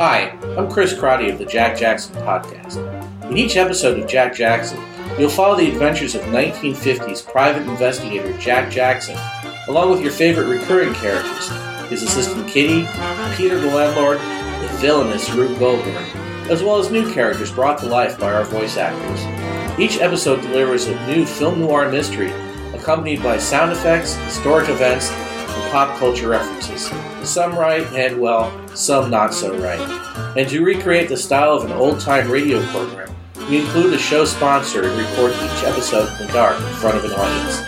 Hi, I'm Chris Crotty of the Jack Jackson podcast. In each episode of Jack Jackson, you'll follow the adventures of 1950s private investigator Jack Jackson, along with your favorite recurring characters, his assistant Kitty, Peter the landlord, the villainous Rube Goldberg, as well as new characters brought to life by our voice actors. Each episode delivers a new film noir mystery, accompanied by sound effects, historic events, and pop culture references. Some right, and well, some not so right. And to recreate the style of an old-time radio program, we include a show sponsor and record each episode in the dark in front of an audience.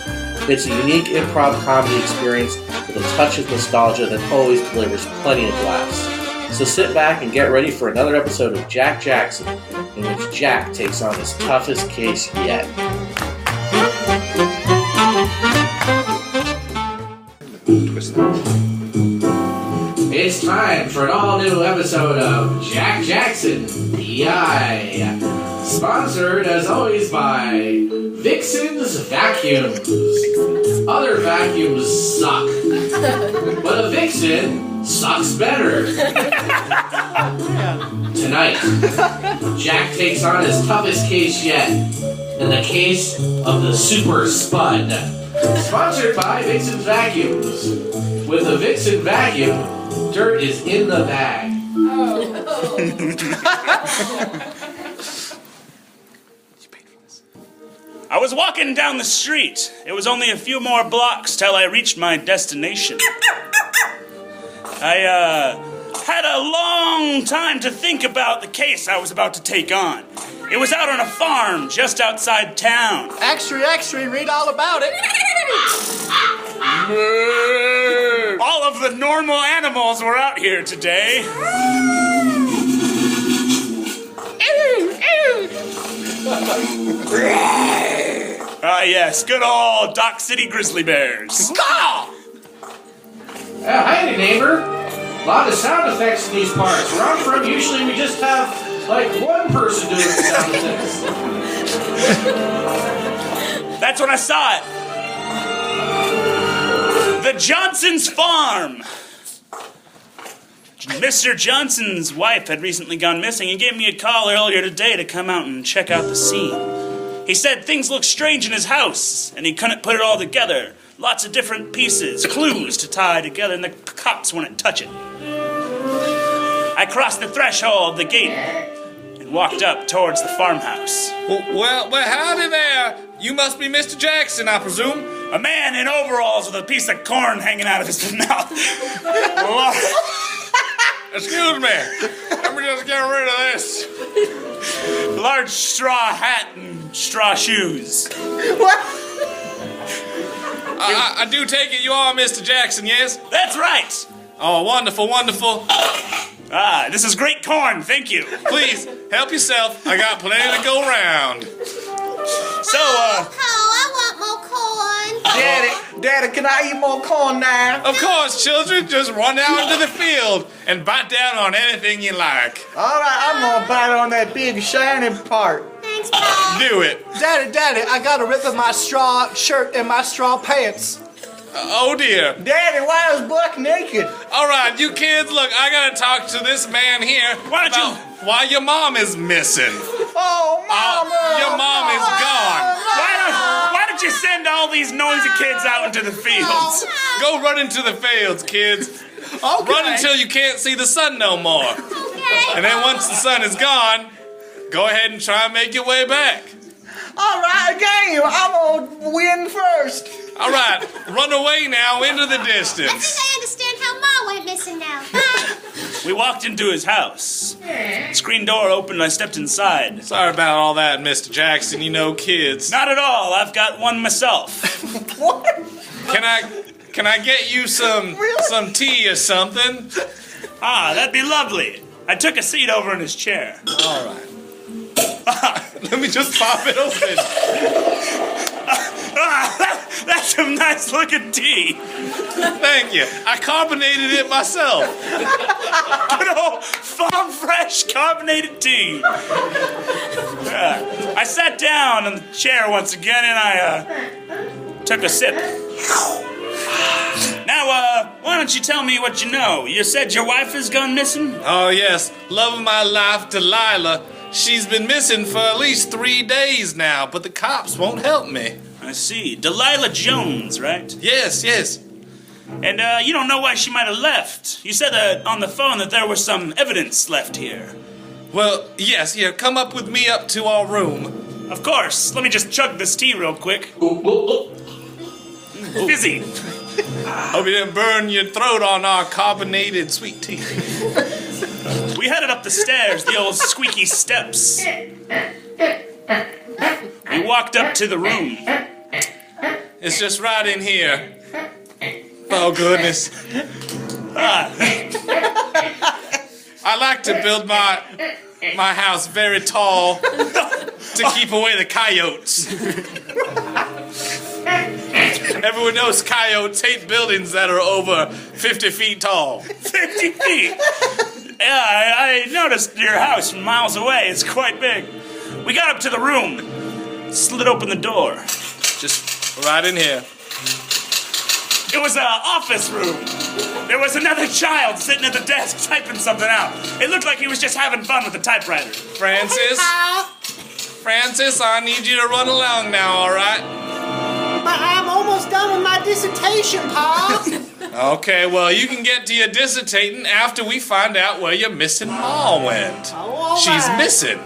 It's a unique improv comedy experience with a touch of nostalgia that always delivers plenty of laughs. So sit back and get ready for another episode of Jack Jackson, in which Jack takes on his toughest case yet. It's time for an all-new episode of Jack Jackson, PI. Sponsored, as always, by Vixen's Vacuums. Other vacuums suck, but a Vixen sucks better. Tonight, Jack takes on his toughest case yet, in the case of the Super Spud. Sponsored by Vixen's Vacuums. With the Vixen Vacuum, dirt is in the bag. I was walking down the street. It was only a few more blocks till I reached my destination. I had a long time to think about the case I was about to take on. It was out on a farm just outside town. Extra, read all about it. All of the normal animals were out here today. Yes, good old Dock City grizzly bears. Hi, neighbor. A lot of sound effects in these parts. Where I'm from, usually we just have, like, one person doing the sound effects. That's when I saw it. The Johnson's farm. Mr. Johnson's wife had recently gone missing and gave me a call earlier today to come out and check out the scene. He said things looked strange in his house, and he couldn't put it all together. Lots of different pieces, clues to tie together, and the cops wouldn't touch it. I crossed the threshold of the gate and walked up towards the farmhouse. Well, howdy there. You must be Mr. Jackson, I presume. A man in overalls with a piece of corn hanging out of his mouth. Excuse me. Let me just get rid of this. Large straw hat and straw shoes. What? I do take it you are Mr. Jackson, yes? That's right. Oh, wonderful. This is great corn, thank you. Please, help yourself. I got plenty to go around. So, I want more corn. Daddy, can I eat more corn now? Of course, children, just run out into the field and bite down on anything you like. All right, I'm gonna bite on that big shiny part. Thanks, Paul. Do it. Daddy, I gotta rip in my straw shirt and my straw pants. Oh, dear. Daddy, why is Buck naked? All right, you kids, look, I gotta talk to this man here about why your mom is missing. Oh, Mama! Your mom is gone. why don't you send all these noisy kids out into the fields? Go run into the fields, kids. Okay. Run until you can't see the sun no more. Okay. And then once the sun is gone, go ahead and try and make your way back. All right, game. I'm gonna win first. All right, run away now into the I distance. think I understand how Ma went missing now. Bye. We walked into his house. Screen door opened and I stepped inside. Sorry about all that, Mr. Jackson. You know kids. Not at all. I've got one myself. What? Can I get you some tea or something? That'd be lovely. I took a seat over in his chair. All right. Let me just pop it open. That's some nice looking tea. Thank you. I carbonated it myself. Good old farm fresh carbonated tea. I sat down in the chair once again and I took a sip. Now, why don't you tell me what you know? You said your wife has gone missing? Oh, yes. Love of my life, Delilah. She's been missing for at least 3 days now, but the cops won't help me. I see. Delilah Jones, right? Yes. And, you don't know why she might have left. You said on the phone that there was some evidence left here. Well, yes, here, come up with me up to our room. Of course. Let me just chug this tea real quick. Fizzy. Hope you didn't burn your throat on our carbonated sweet tea. We headed up the stairs, the old squeaky steps. We walked up to the room. It's just right in here. Oh, goodness. I like to build my house very tall to keep away the coyotes. Everyone knows coyotes hate buildings that are over 50 feet tall. 50 feet? Yeah, I noticed your house from miles away. It's quite big. We got up to the room, slid open the door. Just right in here. It was an office room. There was another child sitting at the desk typing something out. It looked like he was just having fun with the typewriter. Francis, I need you to run along now, all right? I'm almost done with my dissertation, Pa. Okay, well, you can get to your dissertating after we find out where your missing Ma went. Oh, all She's right. missing.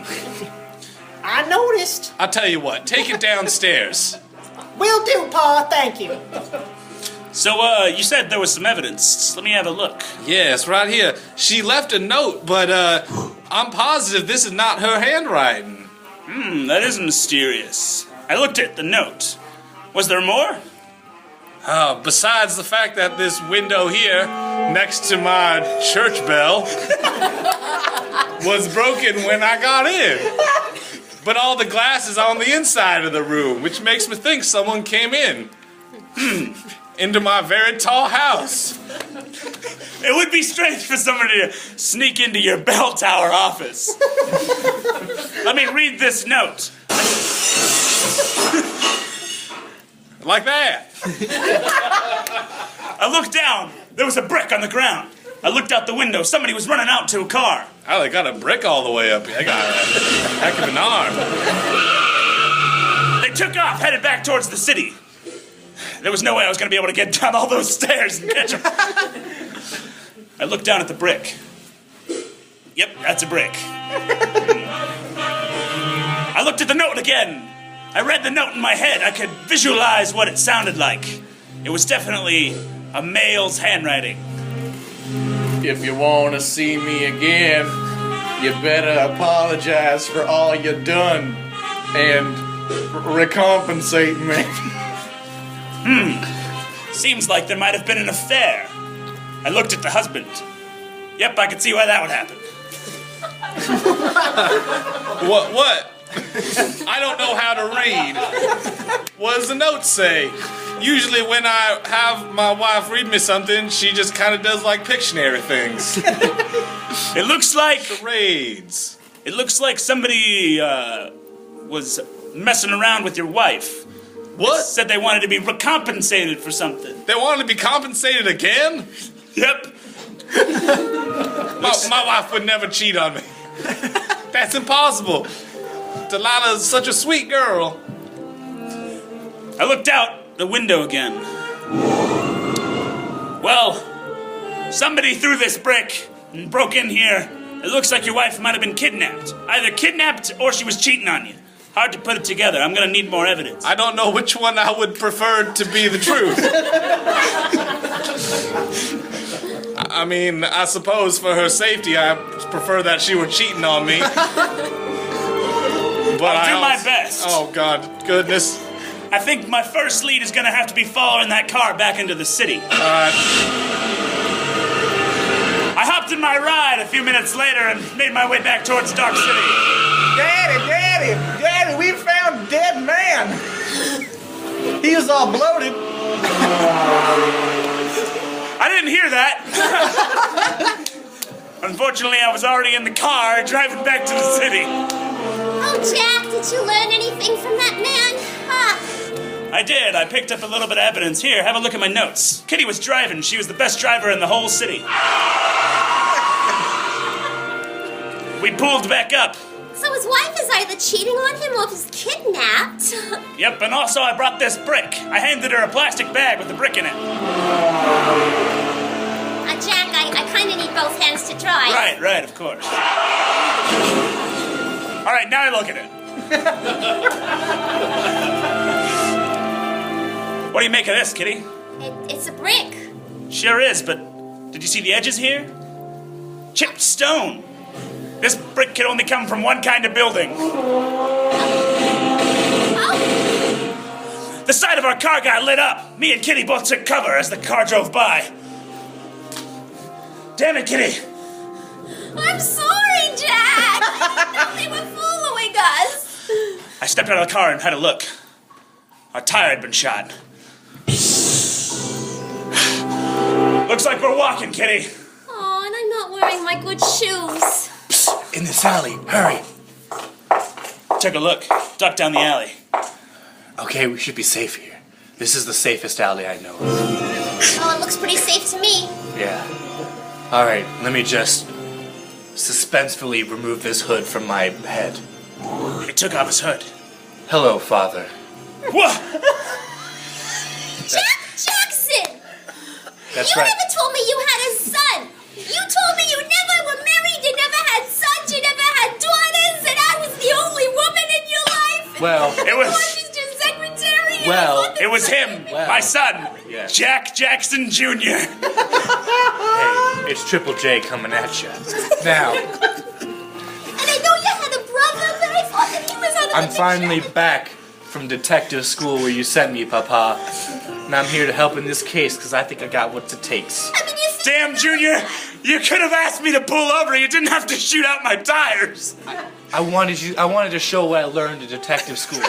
I noticed. I'll tell you what, take it downstairs. Will do, Pa. Thank you. So, you said there was some evidence. Let me have a look. Yes, right here. She left a note, but I'm positive this is not her handwriting. That is mysterious. I looked at the note. Was there more? Besides the fact that this window here, next to my church bell, was broken when I got in. But all the glass is on the inside of the room, which makes me think someone came in. Into my very tall house. It would be strange for somebody to sneak into your bell tower office. Let me read this note. Like that. I looked down. There was a brick on the ground. I looked out the window. Somebody was running out to a car. Oh, they got a brick all the way up here. They got a heck of an arm. They took off, headed back towards the city. There was no way I was going to be able to get down all those stairs and catch them. I looked down at the brick. Yep, that's a brick. I looked at the note again. I read the note in my head. I could visualize what it sounded like. It was definitely a male's handwriting. If you want to see me again, you better apologize for all you done and recompensate me. Seems like there might have been an affair. I looked at the husband. Yep, I could see why that would happen. What? I don't know how to read. What does the note say? Usually when I have my wife read me something, she just kind of does like Pictionary things. It looks like Charades. It looks like somebody was messing around with your wife. What? Said they wanted to be recompensated for something. They wanted to be compensated again? Yep. My wife would never cheat on me. That's impossible. Delilah's such a sweet girl. I looked out the window again. Well, somebody threw this brick and broke in here. It looks like your wife might have been kidnapped. Either kidnapped or she was cheating on you. Hard to put it together. I'm gonna need more evidence. I don't know which one I would prefer to be the truth. I mean, I suppose for her safety, I prefer that she were cheating on me. But I'll do my best. Oh, God. Goodness. I think my first lead is gonna have to be following that car back into the city. Alright. I hopped in my ride a few minutes later and made my way back towards Dark City. Daddy, we found a dead man. He was all bloated. I didn't hear that. Unfortunately, I was already in the car driving back to the city. Oh, Jack, did you learn anything from that man? I did. I picked up a little bit of evidence. Here, have a look at my notes. Kitty was driving. She was the best driver in the whole city. We pulled back up. So his wife is either cheating on him or he's kidnapped. Yep, and also I brought this brick. I handed her a plastic bag with the brick in it. Jack, I kind of need both hands to drive. Right, of course. All right, now look at it. What do you make of this, Kitty? It's a brick. Sure is, but did you see the edges here? Chipped stone. This brick can only come from one kind of building. Oh! The side of our car got lit up. Me and Kitty both took cover as the car drove by. Damn it, Kitty. I'm sorry, Jack. They were following us. I stepped out of the car and had a look. Our tire had been shot. Looks like we're walking, Kitty. Oh, and I'm not wearing my good shoes. In this alley, hurry. Took a look, ducked down the alley. Okay, we should be safe here. This is the safest alley I know of. Oh, it looks pretty safe to me. Yeah. Alright, let me just suspensefully remove this hood from my head. He took off his hood. Hello, Father. What? Jackson! That's You right. never told me you had a son. You told me you never were married, you never had sons, you never had daughters, and I was the only woman in your life. Well, It was... I was just secretary. and Well, I thought It was him, Wow. my son, Yeah. Jack Jackson Jr. hey, it's Triple J coming at you. Now, And I know you had a brother, but I thought that he was out of I'm the finally picture. back from detective school where you sent me, Papa. And I'm here to help in this case because I think I got what it takes. I mean, you said Damn, Junior, you could have asked me to pull over. You didn't have to shoot out my tires. I wanted to show what I learned in detective school.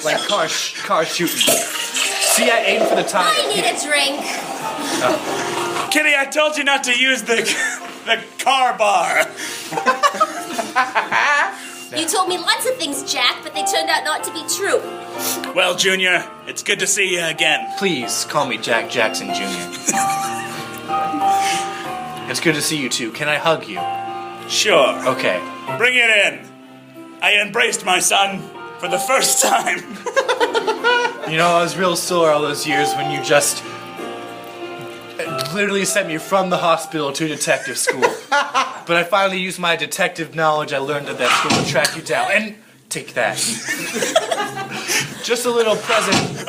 Like car shooting. See, I aimed for the tire. I need a drink. Kitty, I told you not to use the car bar. You told me lots of things, Jack, but they turned out not to be true. Well, Junior, it's good to see you again. Please call me Jack Jackson Jr. It's good to see you too. Can I hug you? Sure. Okay. Bring it in. I embraced my son for the first time. You know, I was real sore all those years when you just literally sent me from the hospital to detective school. But I finally used my detective knowledge I learned at that school to track you down. And take that. Just a little present.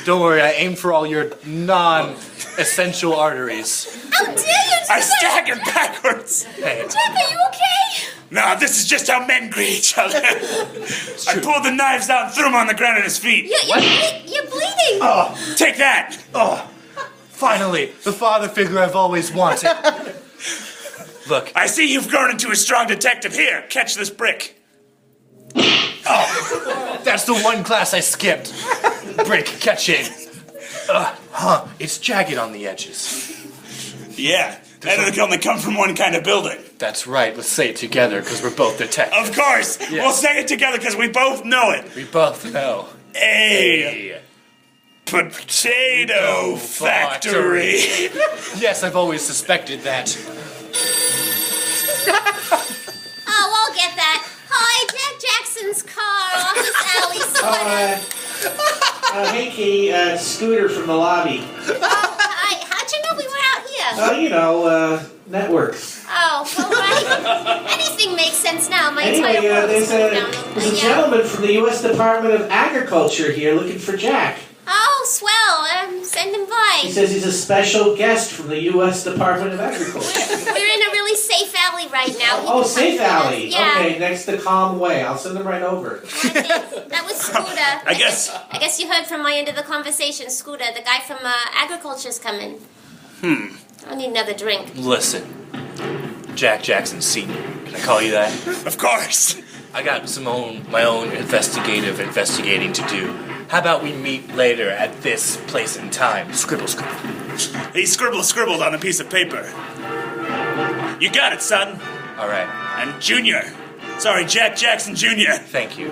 Don't worry, I aimed for all your non-essential arteries. How dare you do I that? staggered backwards. Hey, Jack, are you okay? No, this is just how men greet each other. I pulled the knives out and threw them on the ground at his feet. You're bleeding. Take that. finally, the father figure I've always wanted. Look, I see you've grown into a strong detective. Here, catch this brick. that's the one class I skipped. Brick catching. It's jagged on the edges. Yeah, that only come from one kind of building. That's right, let's say it together, because we're both detectives. Of course, Yeah. we'll say it together because we both know it. We both know. A potato factory. Yes, I've always suspected that. Oh, I'll get that. Hi, Jack Jackson's car off this alley sweater. Hey, Kitty, Scooter from the lobby. Hi, how'd you know we were out here? Networks. Oh, all right. Anything makes sense now. My Anyway, entire world is there's going down a the gentleman from the U.S. Department of Agriculture here looking for Jack. Oh, swell. Send him by. He says he's a special guest from the U.S. Department of Agriculture. We're in a really safe alley right now. He Oh, can Safe come to us. Alley. Yeah. Okay, next to Calm Way. I'll send him right over. That was Scooter. I guess- I guess you heard from my end of the conversation, Scooter. The guy from agriculture's coming. I need another drink. Listen, Jack Jackson Sr., can I call you that? Of course. I got my own investigating to do. How about we meet later at this place and time? Scribble, scribble. He scribbled on a piece of paper. You got it, son. All right, And Junior. Sorry, Jack Jackson Jr. thank you.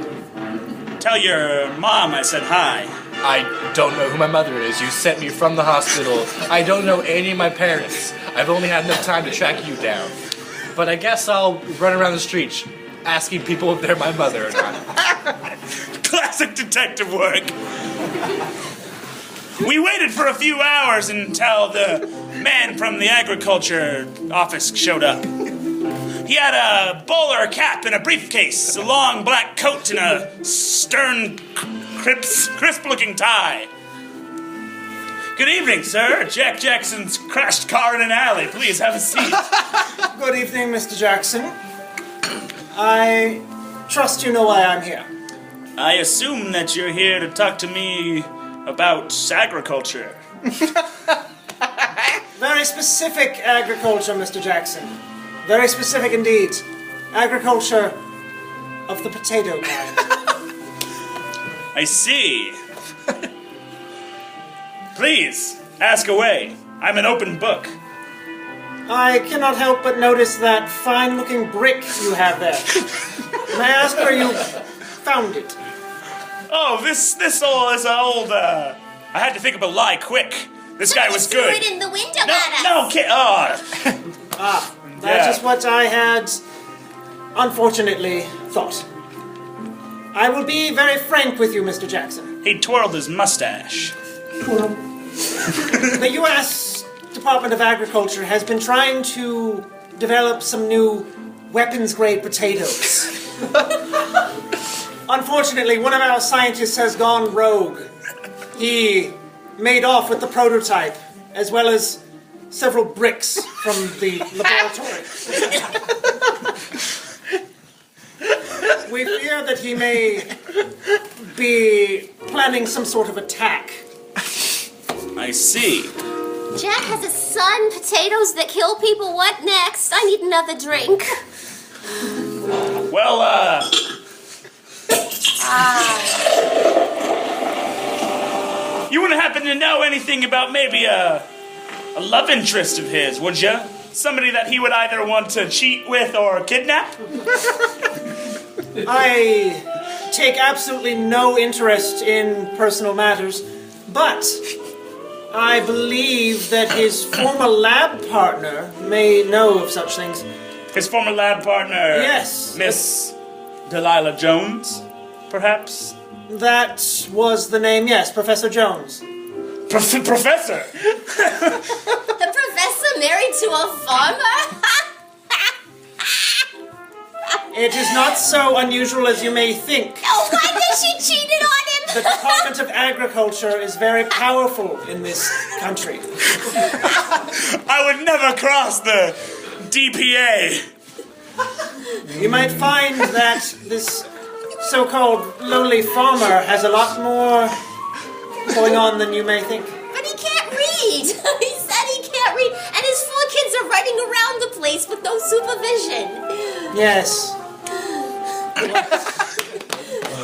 Tell your mom I said hi. I don't know who my mother is. You sent me from the hospital. I don't know any of my parents. I've only had enough time to track you down. But I guess I'll run around the streets asking people if they're my mother or not. Classic detective work. We waited for a few hours until the man from the agriculture office showed up. He had a bowler cap and a briefcase, a long black coat, and a stern, crisp-looking tie. Good evening, sir. Jack Jackson's crashed car in an alley. Please have a seat. Good evening, Mr. Jackson. I trust you know why I'm here. I assume that you're here to talk to me about agriculture. Very specific agriculture, Mr. Jackson. Very specific indeed. Agriculture of the potato kind. I see. Please, ask away. I'm an open book. I cannot help but notice that fine-looking brick you have there. May I ask where you found it? Oh, this old, I had to think of a lie quick. This guy was good. Threw it in the window at us. No, kid. Oh. That is what I had, unfortunately, thought. I will be very frank with you, Mr. Jackson. He twirled his mustache. The U.S. Department of Agriculture has been trying to develop some new weapons-grade potatoes. Unfortunately, one of our scientists has gone rogue. He made off with the prototype, as well as several bricks from the laboratory. We fear that he may be planning some sort of attack. I see. Jack has a son, potatoes that kill people. What next? I need another drink. Well, you wouldn't happen to know anything about maybe a love interest of his, would you? Somebody that he would either want to cheat with or kidnap? I take absolutely no interest in personal matters, but I believe that his former lab partner may know of such things. His former lab partner? Yes. Miss Delilah Jones, perhaps? That was the name, yes, Professor Jones. Professor? The professor married to a farmer? It is not so unusual as you may think. Oh, why did she cheated on him? The Department of Agriculture is very powerful in this country. I would never cross the DPA. You might find that this so-called lowly farmer has a lot more going on than you may think. But he can't read. He said he can't read. And his 4 kids are running around the place with no supervision. Yes.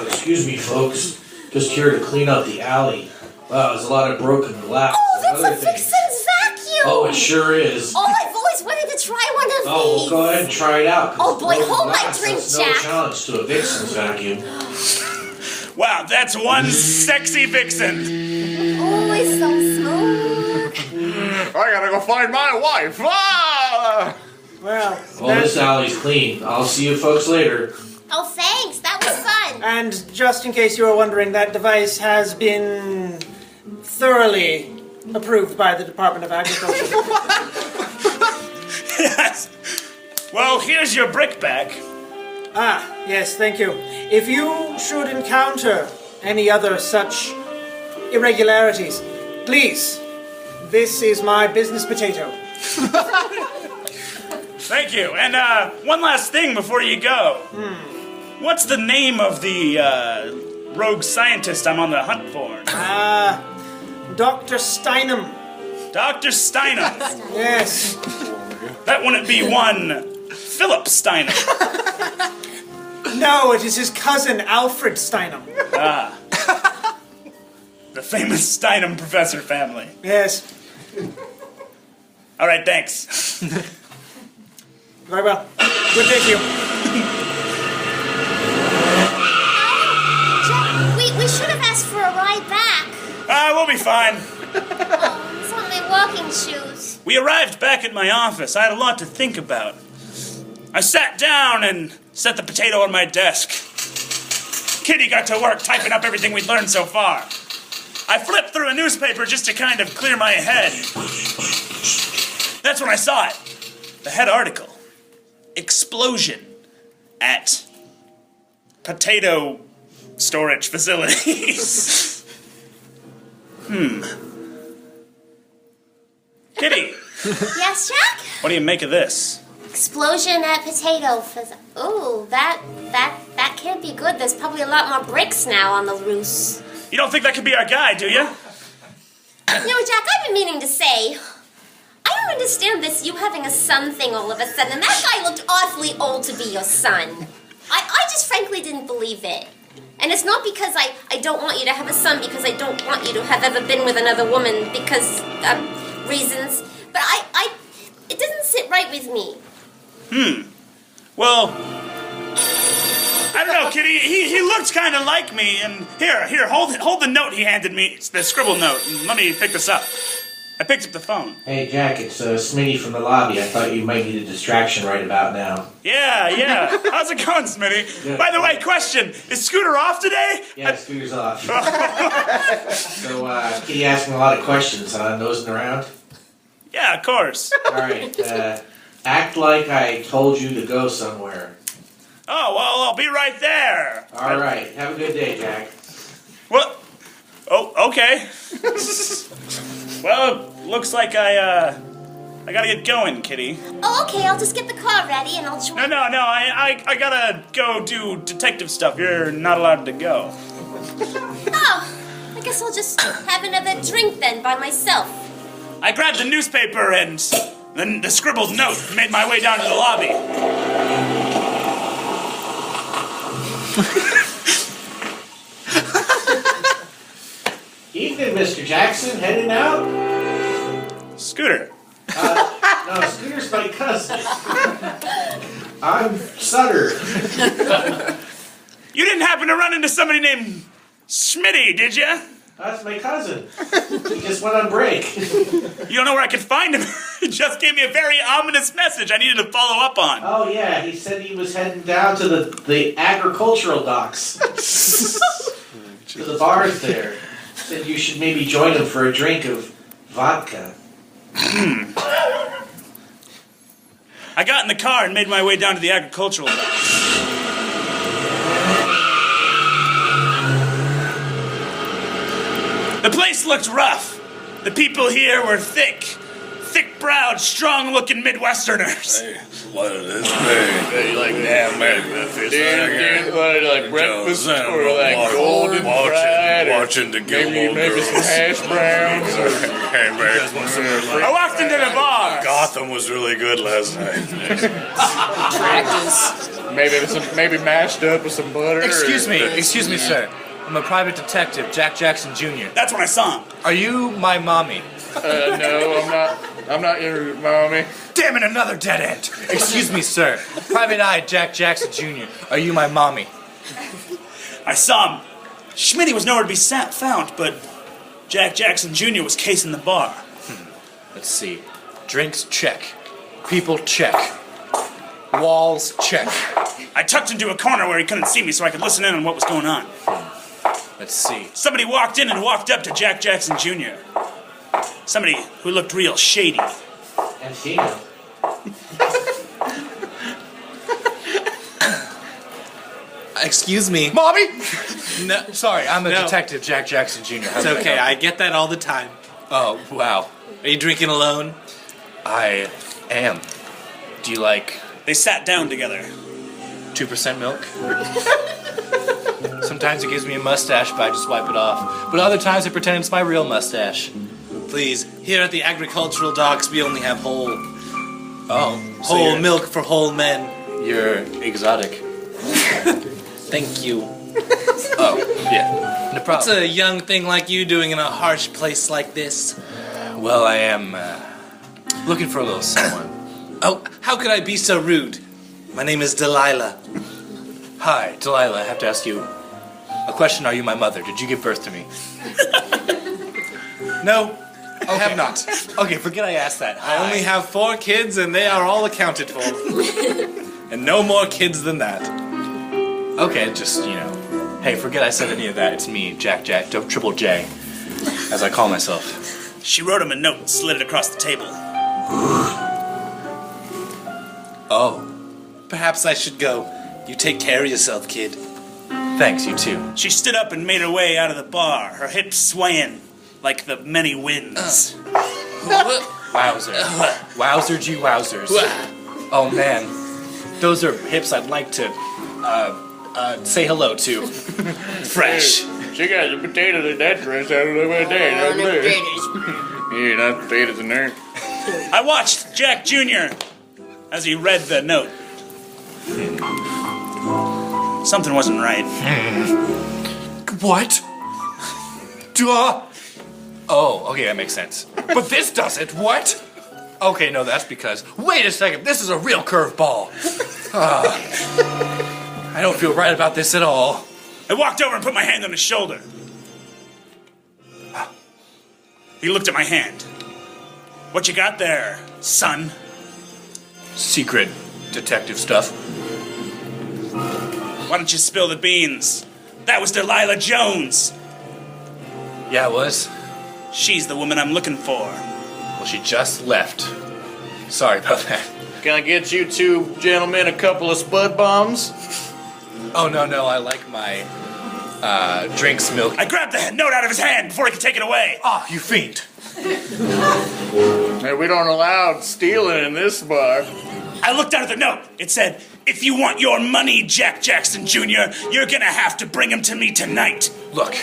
Excuse me, folks. Just here to clean up the alley. Wow, there's a lot of broken glass. Oh, and that's other a things. Vixen's vacuum. Oh, it sure is. Oh, I've always wanted to try one of Oh, these. well, go ahead and try it out. 'Cause Oh, boy, broken hold my glass, drink, that's Jack. no challenge to a Vixen's vacuum. Wow, that's one sexy vixen. Oh, it's so smooth. I gotta go find my wife. Ah! Well, Well, this alley's clean. I'll see you folks later. Oh, thanks. That was fun. and just in case you were wondering, that device has been thoroughly approved by the Department of Agriculture. Yes. Well, here's your brick back. Ah, yes, thank you. If you should encounter any other such irregularities, please, this is my business potato. Thank you. And one last thing before you go. What's the name of the rogue scientist I'm on the hunt for? Dr. Steinem. Dr. Steinem. Yes. That wouldn't be one Philip Steinem. No, it is his cousin, Alfred Steinem. The famous Steinem professor family. Yes. All right, thanks. Very well. Good day to you. Jack should have asked for a ride back. We'll be fine. Oh, it's on my walking shoes. We arrived back at my office. I had a lot to think about. I sat down and set the potato on my desk. Kitty got to work typing up everything we'd learned so far. I flipped through a newspaper just to kind of clear my head. That's when I saw it. The head article. Explosion at potato storage facilities. Kitty, Yes, Jack? what do you make of this? Explosion at potato. Ooh, that can't be good. There's probably a lot more bricks now on the roofs. You don't think that could be our guy, do you? You know, Jack, I've been meaning to say, I don't understand this you having a son thing all of a sudden. That guy looked awfully old to be your son. I just frankly didn't believe it. And it's not because I don't want you to have a son, because I don't want you to have ever been with another woman because reasons. But it doesn't sit right with me. Well, I don't know, Kitty. He looks kind of like me. And here, hold the note he handed me. It's the scribble note. And let me pick this up. I picked up the phone. Hey, Jack, it's Smitty from the lobby. I thought you might need a distraction right about now. Yeah. How's it going, Smitty? Good. By the way, question: is Scooter off today? Yeah, Scooter's off. So, Kitty asking a lot of questions, huh? Nosing around? Yeah, of course. All right, act like I told you to go somewhere. Oh, well, I'll be right there. All right, have a good day, Jack. What? Oh, okay. Well, looks like I gotta get going, Kitty. Oh, okay, I'll just get the car ready and I'll join. No, I gotta go do detective stuff. You're not allowed to go. Oh, I guess I'll just have another drink then by myself. I grabbed the newspaper and then the scribbled note and made my way down to the lobby. Evening, Mr. Jackson. Heading out? Scooter. No, Scooter's my cousin. I'm Sutter. You didn't happen to run into somebody named Schmid, did you? That's my cousin. He just went on break. You don't know where I could find him. He just gave me a very ominous message I needed to follow up on. Oh, yeah, he said he was heading down to the agricultural docks. To the bars there. Said you should maybe join him for a drink of vodka. I got in the car and made my way down to the agricultural docks. The place looked rough. The people here were thick-browed, strong-looking Midwesterners. Hey, what is this thing? They like Damn, like breakfast or like golden fried watching the Gilmore maybe Girls. some hash browns or I walked into the bar. Gotham was really good last night. maybe mashed up with some butter. Excuse me, sir. I'm a private detective, Jack Jackson Jr. That's when I saw him. Are you my mommy? No, I'm not your mommy. Damn it, another dead end. Excuse me, sir. Private Eye Jack Jackson Jr. Are you my mommy? I saw him. Schmid was nowhere to be found, but Jack Jackson Jr. was casing the bar. Let's see. Drinks, check. People, check. Walls, check. I tucked into a corner where he couldn't see me so I could listen in on what was going on. Let's see. Somebody walked in and walked up to Jack Jackson Jr. Somebody who looked real shady. And female. Excuse me. Mommy? No, Sorry, I'm the No. detective, Jack Jackson Jr. it's okay. I get that all the time. Oh, wow. Are you drinking alone? I am. Do you like They sat down together. 2% milk? Sometimes it gives me a mustache, but I just wipe it off. But other times I pretend it's my real mustache. Please. Here at the agricultural docks, we only have whole you're- milk for whole men. You're exotic. Thank you. Oh, yeah. No What's problem. a young thing like you doing in a harsh place like this? Well, I am looking for a little someone. Oh, how could I be so rude? My name is Delilah. Hi, Delilah. I have to ask you, A question, are you my mother? Did you give birth to me? No, I have not. Okay, forget I asked that. I only have 4 kids, and they are all accounted for. And no more kids than that. Okay, just, hey, forget I said any of that. It's me, Triple J, as I call myself. She wrote him a note and slid it across the table. Oh, Perhaps I should go. You take care of yourself, kid. thanks, you too. She stood up and made her way out of the bar, her hips swaying like the many winds. Wowzer. Wowzer gee wowzers. Oh man, those are hips I'd like to say hello to. Fresh. She got the potatoes in that dress out of the day. Yeah, not potatoes in there. I watched Jack Jr. as he read the note. Something wasn't right. What? Duh. Oh, okay, that makes sense. But this doesn't. What? Okay, no, that's because. Wait a second, this is a real curveball. I don't feel right about this at all. I walked over and put my hand on his shoulder. He looked at my hand. What you got there, son? Secret detective stuff. Why don't you spill the beans? That was Delilah Jones. Yeah, it was. She's the woman I'm looking for. Well, she just left. Sorry about that. Can I get you 2 gentlemen a couple of Spud bombs? Oh, no, I like my drinks milk. I grabbed the note out of his hand before he could take it away. Oh, you fiend. Hey, we don't allow stealing in this bar. I looked down at the note. It said, if you want your money, Jack Jackson Jr., you're gonna have to bring him to me tonight. Look.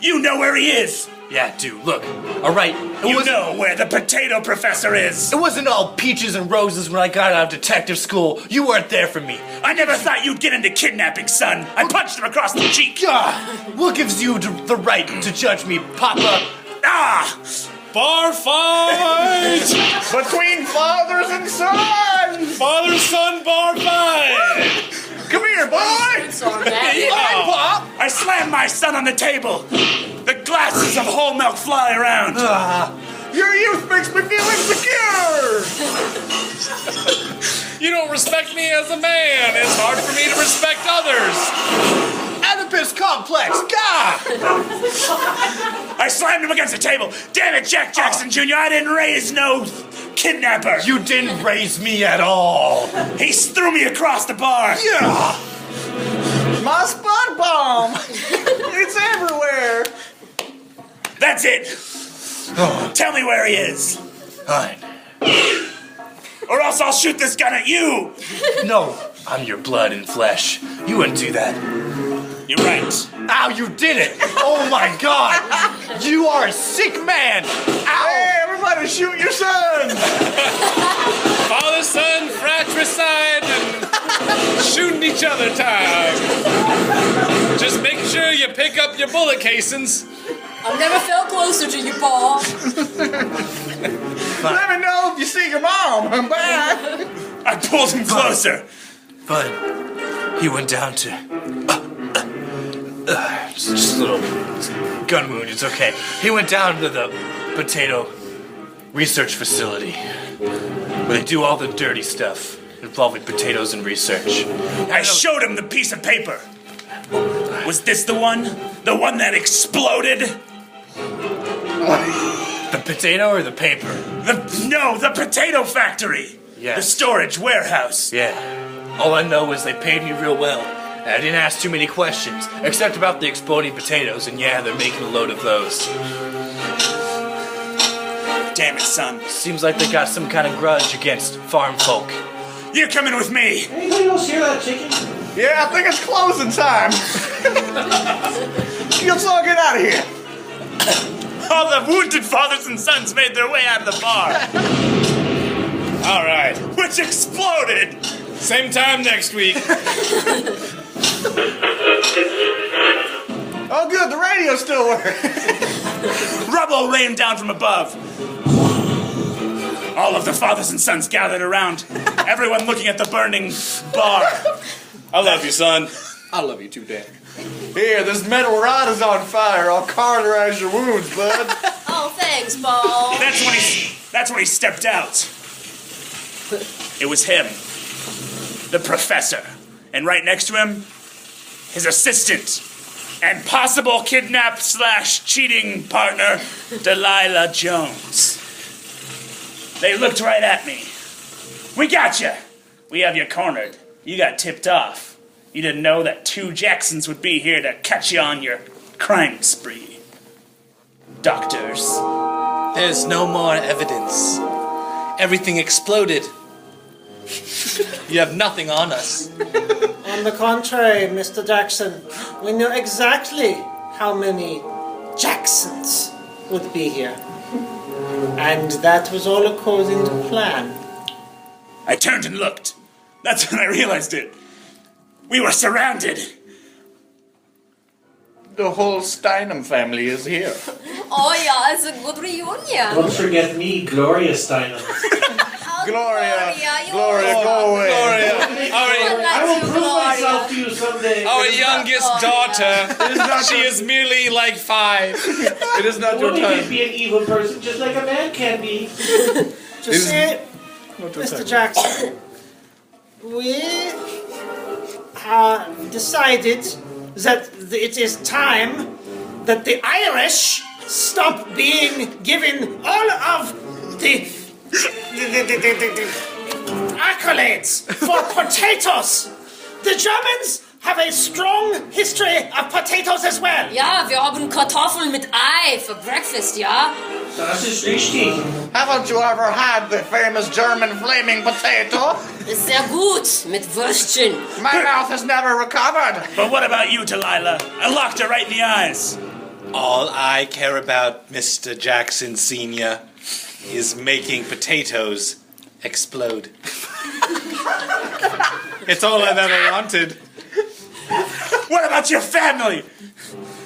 You know where he is. Yeah, dude, look. All right. You know where the potato professor is. It wasn't all peaches and roses when I got out of detective school. You weren't there for me. I never thought you'd get into kidnapping, son. I punched him across the cheek. What gives you the right to judge me, Papa? Bar fight! Between fathers and sons! Father-son bar fight! Come here, boy! I slammed my son on the table. The glasses of whole milk fly around. Your youth makes me feel insecure! You don't respect me as a man. It's hard for me to respect others. Oedipus complex, God! I slammed him against the table. Damn it, Jack Jackson Jr., I didn't raise no kidnapper. You didn't raise me at all. He threw me across the bar. Yeah! My Spud bomb! It's everywhere! That's it. Tell me where he is. Fine. Or else I'll shoot this gun at you. No, I'm your blood and flesh. You wouldn't do that. You're right. Ow, you did it! Oh my God! You are a sick man! Ow! Hey, everybody shoot your son! Father-son fratricide and shooting each other time. Just make sure you pick up your bullet casings. I've never felt closer to you, Paul. Let me know if you see your mom. Bye! I pulled him closer. But he went down to... just a little gun wound, it's okay. He went down to the potato research facility where they do all the dirty stuff involving potatoes and research. I showed him the piece of paper. Was this the one? The one that exploded? The potato or the paper? The potato factory. Yes. The storage warehouse. Yeah. All I know is they paid me real well. And I didn't ask too many questions, except about the exploding potatoes, and yeah, they're making a load of those. Damn it, son. Seems like they got some kind of grudge against farm folk. You're coming with me. Anybody else hear that chicken? Yeah, I think it's closing time. Let's all get out of here. All the wounded fathers and sons made their way out of the bar. All right. Which exploded. Same time next week. Oh, good, the radio still works. Rubble rained down from above. All of the fathers and sons gathered around, everyone looking at the burning bar. I love you, son. I love you too, Dad. Here, this metal rod is on fire. I'll cauterize your wounds, bud. Oh, thanks, Paul. That's when he stepped out. It was him, the professor, and right next to him, his assistant and possible kidnap/cheating partner, Delilah Jones. They looked right at me. We got you. We have you cornered. You got tipped off. You didn't know that 2 Jacksons would be here to catch you on your crime spree. Doctors. There's no more evidence. Everything exploded. You have nothing on us. On the contrary, Mr. Jackson, we know exactly how many Jacksons would be here. And that was all according to plan. I turned and looked. That's when I realized it. We were surrounded. The whole Steinem family is here. Oh, yeah, it's a good reunion. Don't forget me, Gloria Steinem. Oh, Gloria, you're go away. Gloria, I will prove myself to you someday. our youngest daughter, she is merely like 5. It is not A your woman can time. be an evil person just like a man can be. Just see, Mr. Jackson, we have decided that it is time that the Irish stop being given all of the accolades for potatoes. The Germans have a strong history of potatoes as well. Ja, wir haben Kartoffeln mit Ei for breakfast, ja? Das ist richtig. Haven't you ever had the famous German flaming potato? Ist sehr gut, mit Würstchen. My mouth has never recovered. But what about you, Delilah? I locked her right in the eyes. All I care about, Mr. Jackson Sr., is making potatoes explode. it's all I've ever wanted. What about your family?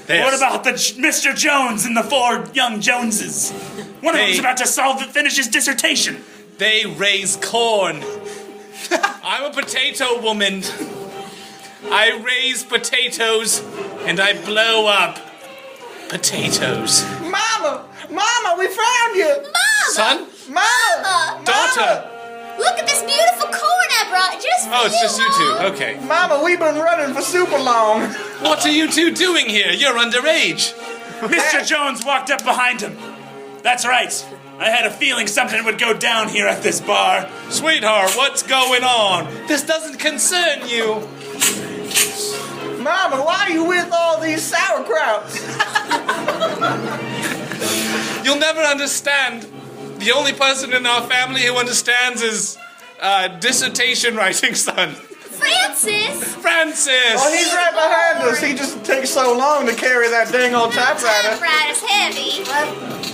There's- What about the Mr. Jones and the 4 young Joneses? One of them's about to finish his dissertation. They raise corn. I'm a potato woman. I raise potatoes and I blow up potatoes. Mama, we found you. Mama! Son? Mama! Daughter? Look at this beautiful corn I brought just for Oh, it's just you two. Mom. Okay. Mama, we've been running for super long. What are you two doing here? You're underage. Mr. Jones walked up behind him. That's right. I had a feeling something would go down here at this bar. Sweetheart, what's going on? This doesn't concern you. Mama, why are you with all these sauerkrauts? You'll never understand. The only person in our family who understands is dissertation writing son. Francis! Francis! Oh, he's right behind us. He just takes so long to carry that dang old typewriter. Typewriter's heavy.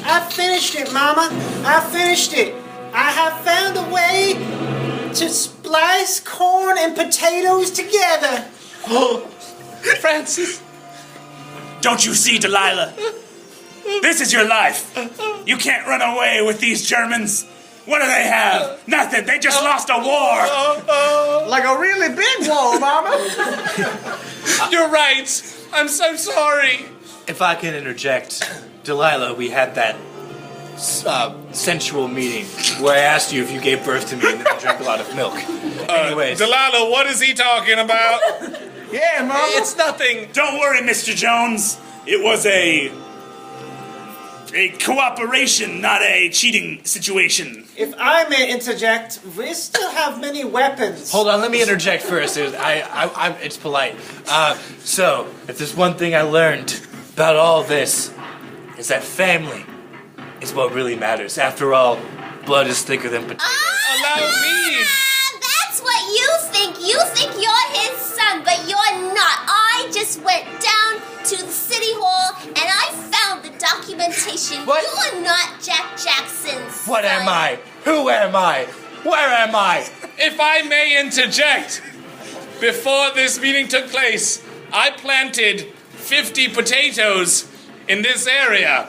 I finished it, Mama. I finished it. I have found a way to splice corn and potatoes together. Francis. Don't you see, Delilah? This is your life. You can't run away with these Germans. What do they have? Nothing. They just lost a war. Like a really big wall, Mama. You're right. I'm so sorry. If I can interject, Delilah, we had that sensual meeting where I asked you if you gave birth to me and then I drank a lot of milk. Anyways. Delilah, what is he talking about? Yeah, Mama. It's nothing. Don't worry, Mr. Jones. It was a cooperation, not a cheating situation. If I may interject, we still have many weapons. Hold on, let me interject first. It's polite. So, if there's one thing I learned about all this, is that family is what really matters. After all, blood is thicker than potatoes. Allow me. That's what you think. You think you're his son, but you're not. I just went down to the city hall and I found the documentation. What? You are not Jack Jackson's son. What am I? Who am I? Where am I? If I may interject, before this meeting took place, I planted 50 potatoes in this area.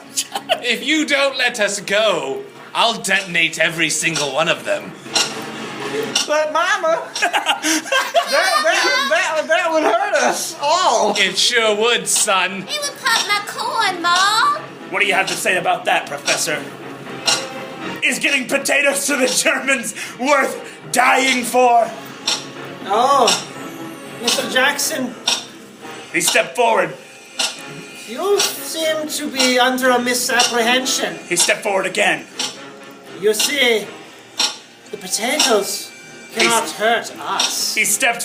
If you don't let us go, I'll detonate every single one of them. But Mama, that would hurt us all. It sure would, son. It would pop my corn, Ma. What do you have to say about that, Professor? Is getting potatoes to the Germans worth dying for? Oh, Mr. Jackson, He stepped forward. you seem to be under a misapprehension. He stepped forward again. You see, the potatoes cannot hurt us. He stepped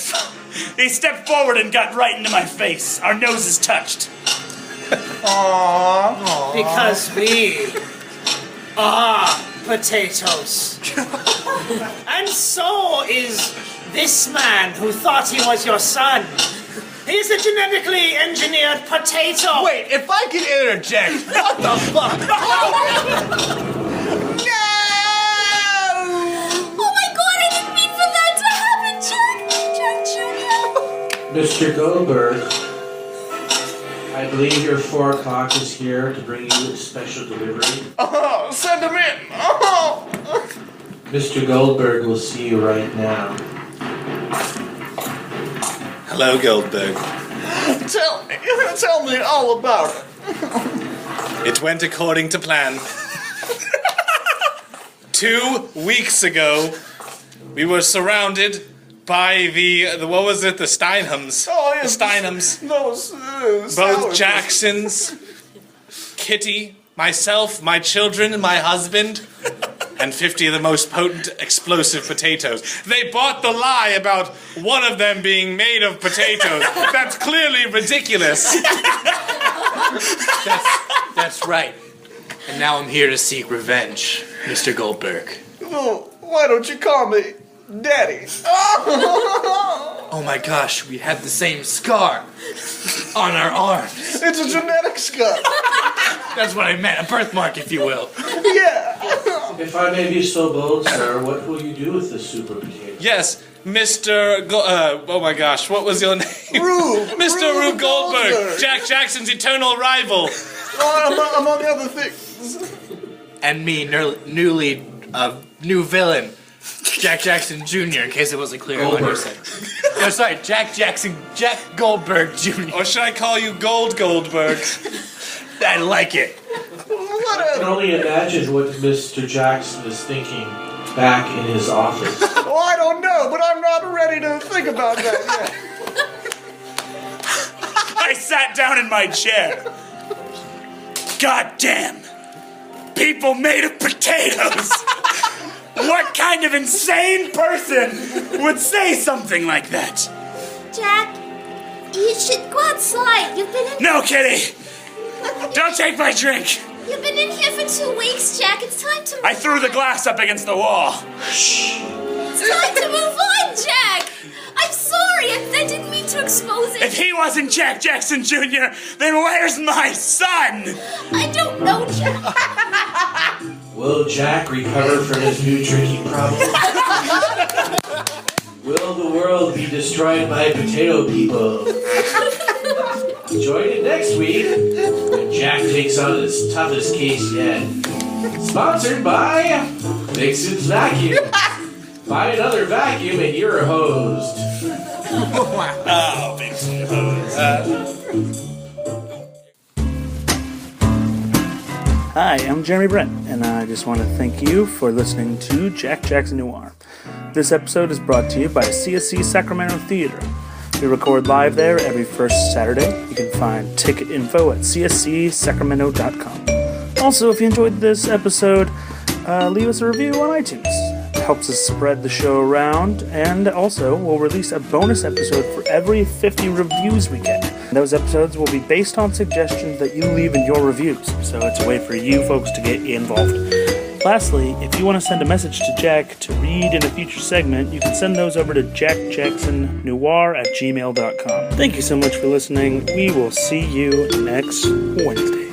forward and got right into my face. Our noses touched. Aww. Because we are potatoes. And so is this man who thought he was your son. He's a genetically engineered potato. Wait, if I can interject, what the fuck? Oh my God, I didn't mean for that to happen, Jack. Jack Jr. Mr. Goldberg, I believe your 4 o'clock is here to bring you a special delivery. Oh, send him in. Oh. Mr. Goldberg will see you right now. Hello, Goldberg. Tell me all about it. It went according to plan. 2 weeks ago, we were surrounded by the what was it? The Steinhams. Oh, yes. The Steinhams. Those, Both Jacksons, Kitty, myself, my children, and my husband, and 50 of the most potent explosive potatoes. They bought the lie about one of them being made of potatoes. That's clearly ridiculous. That's right. And now I'm here to seek revenge, Mr. Goldberg. Oh, why don't you call me Daddy? Oh my gosh, we have the same scar on our arms. It's a genetic scar. That's what I meant, a birthmark, if you will. Yeah. If I may be so bold, sir, what will you do with this super potato? Yes, Mr. Oh my gosh, what was your name? Rube. Mr. Rube Goldberg, Goldberg. Jack Jackson's eternal rival. Oh, I'm on the other things. And me, new villain, Jack Jackson Jr., in case it wasn't clear what you said. No, sorry, Jack Goldberg Jr. Or should I call you Goldberg? I like it. I can only imagine what Mr. Jackson is thinking back in his office. Oh, I don't know, but I'm not ready to think about that yet. I sat down in my chair. God damn. People made of potatoes. What kind of insane person would say something like that? Jack, you should go outside. You've been in. No, Kitty. Don't take my drink. You've been in here for 2 weeks, Jack. It's time to. I threw the glass up against the wall. It's time to move on, Jack. I'm sorry. I didn't mean to expose it. If he wasn't Jack Jackson Jr., then where's my son? I don't know, Jack. Will Jack recover from his new drinking problem? Will the world be destroyed by potato people? Join it next week when Jack takes on his toughest case yet. Sponsored by Vixen's Vacuum. Buy another vacuum and you're a host. Oh, Vixen hose. Hi, I'm Jeremy Brint, and I just want to thank you for listening to Jack Jackson Noir. This episode is brought to you by CSC Sacramento Theater. We record live there every first Saturday. You can find ticket info at cscsacramento.com. Also, if you enjoyed this episode, leave us a review on iTunes. It helps us spread the show around, and also we'll release a bonus episode for every 50 reviews we get. Those episodes will be based on suggestions that you leave in your reviews, so it's a way for you folks to get involved. Lastly, if you want to send a message to Jack to read in a future segment, you can send those over to jackjacksonnoir@gmail.com. Thank you so much for listening. We will see you next Wednesday.